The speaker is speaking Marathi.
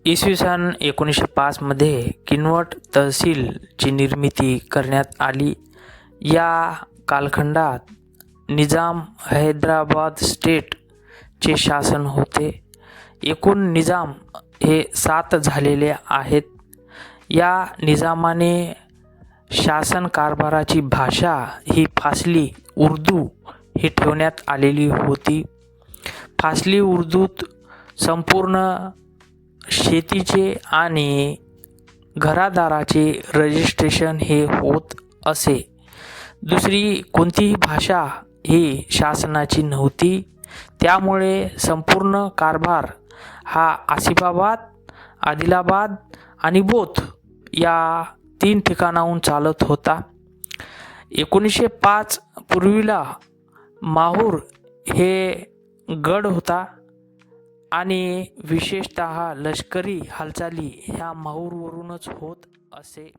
इसवी सन 1905 मध्ये किनवट तहसीलची निर्मिती करण्यात आली. या कालखंडात निजाम हैदराबाद स्टेट चे शासन होते. एकूण निजाम हे 7 झालेले आहेत. या निजामाने शासन कारभाराची भाषा ही फासली उर्दू ही ठेवण्यात आलेली होती. फासली उर्दूत संपूर्ण शेतीचे आणि घरादाराचे रजिस्ट्रेशन हे होत असे. दुसरी कोणतीही भाषा ही शासनाची नव्हती. त्यामुळे संपूर्ण कारभार हा आसिफाबाद, आदिलाबाद आणि बोथ या 3 ठिकाणाहून चालत होता. 1905 पूर्वीला माहूर हे गड होता आणि विशेषतः लष्करी हालचाली ह्या माहूरवरूनच होत असे.